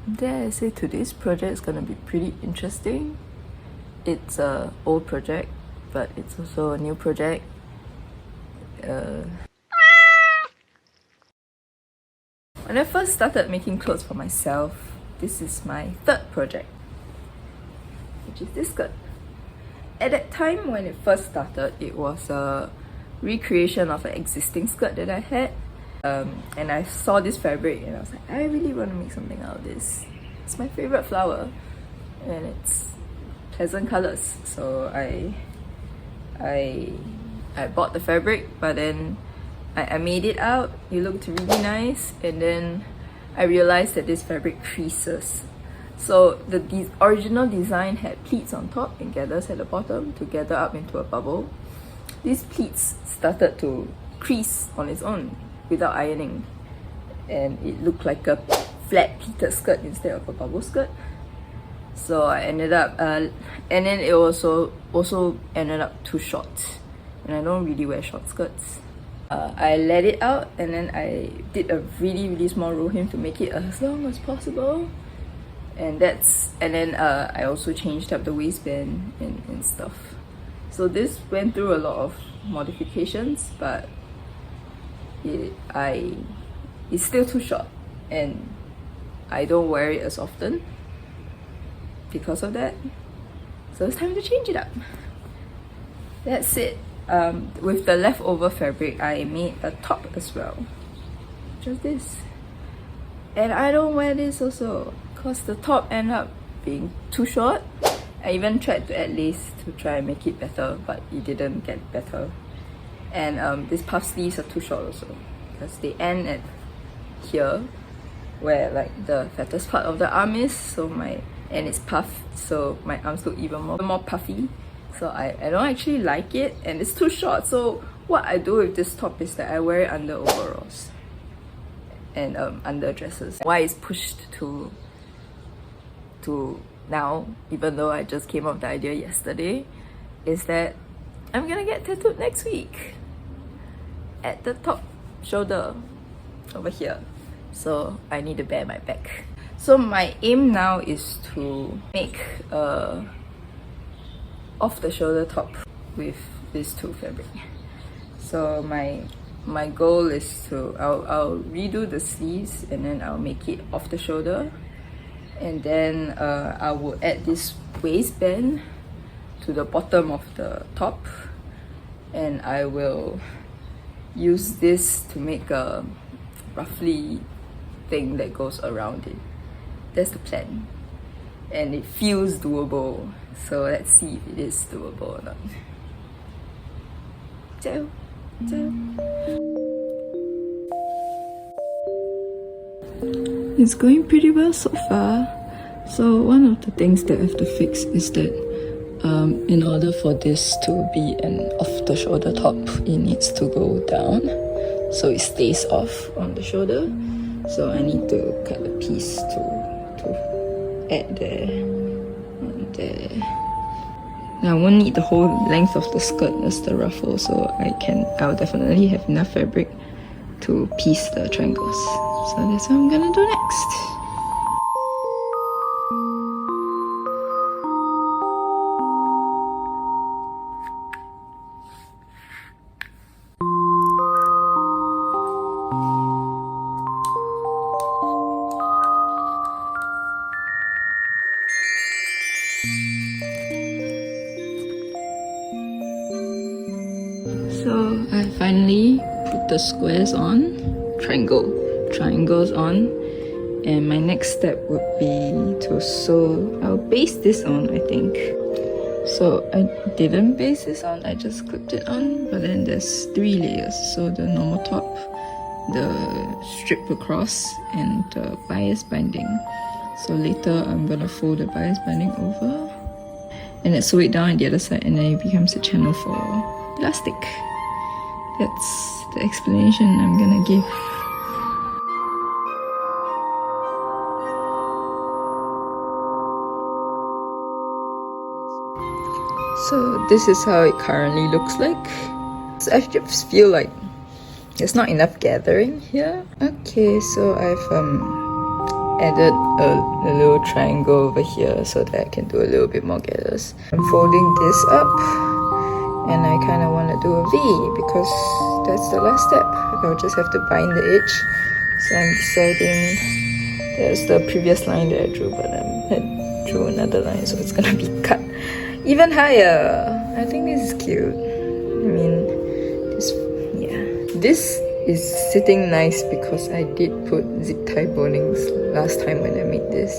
Dare I say today's project is gonna be pretty interesting. It's a old project, but it's also a new project. When I first started making clothes for myself, this is my third project, which is this skirt. At that time when it first started, it was a recreation of an existing skirt that I had. And I saw this fabric and I was like, I really want to make something out of this. It's my favorite flower and it's pleasant colors. So I bought the fabric, but then I made it out. It looked really nice, and then I realized that this fabric creases. So the original design had pleats on top and gathers at the bottom to gather up into a bubble. These pleats started to crease on its own without ironing, and it looked like a flat pleated skirt instead of a bubble skirt. So I ended up, and then it also ended up too short, and I don't really wear short skirts. I let it out, and then I did a really small row hem to make it as long as possible. And then I also changed up the waistband and stuff. So this went through a lot of modifications, but it's still too short, and I don't wear it as often because of that. So it's time to change it up. That's it. With the leftover fabric, I made a top as well. Just this. And I don't wear this also because the top ended up being too short. I even tried to add lace to try and make it better, but it didn't get better. And these puff sleeves are too short also because they end at here where like the fattest part of the arm is, and it's puffed, so my arms look even more puffy. So I don't actually like it, and it's too short. So what I do with this top is that I wear it under overalls and under dresses. Why it's pushed to now, even though I just came up with the idea yesterday, is that I'm gonna get tattooed next week at the top shoulder over here. So I need to bear my back. So my aim now is to make a off-the-shoulder top with these two fabric. So my goal is to I'll redo the sleeves, and then I'll make it off the shoulder, and then I will add this waistband to the bottom of the top, and I will use this to make a roughly thing that goes around it. That's the plan, and it feels doable. So let's see if it is doable or not. Ciao. It's going pretty well so far. So one of the things that I have to fix is that in order for this to be an off-the-shoulder top, it needs to go down so it stays off on the shoulder. So I need to cut a piece to add there and there. Now I won't need the whole length of the skirt as the ruffle, so I'll definitely have enough fabric to piece the triangles. So that's what I'm gonna do next. So I finally put the squares on, triangles on, and my next step would be to sew. I'll baste this on, I think. So I didn't baste this on, I just clipped it on, but then there's 3 layers. So the normal top, the strip across, and the bias binding. So later I'm gonna fold the bias binding over and then sew it down on the other side, and then it becomes a channel for elastic. That's the explanation I'm gonna give. So this is how it currently looks like. So I just feel like there's not enough gathering here. Okay, so I've added a little triangle over here so that I can do a little bit more gathers. I'm folding this up and I kind of want to do a V because that's the last step. I'll just have to bind the edge. So I'm deciding, there's the previous line that I drew, but I drew another line, so it's gonna be cut even higher. I think this is cute. I mean, this is sitting nice because I did put zip tie bonings last time when I made this.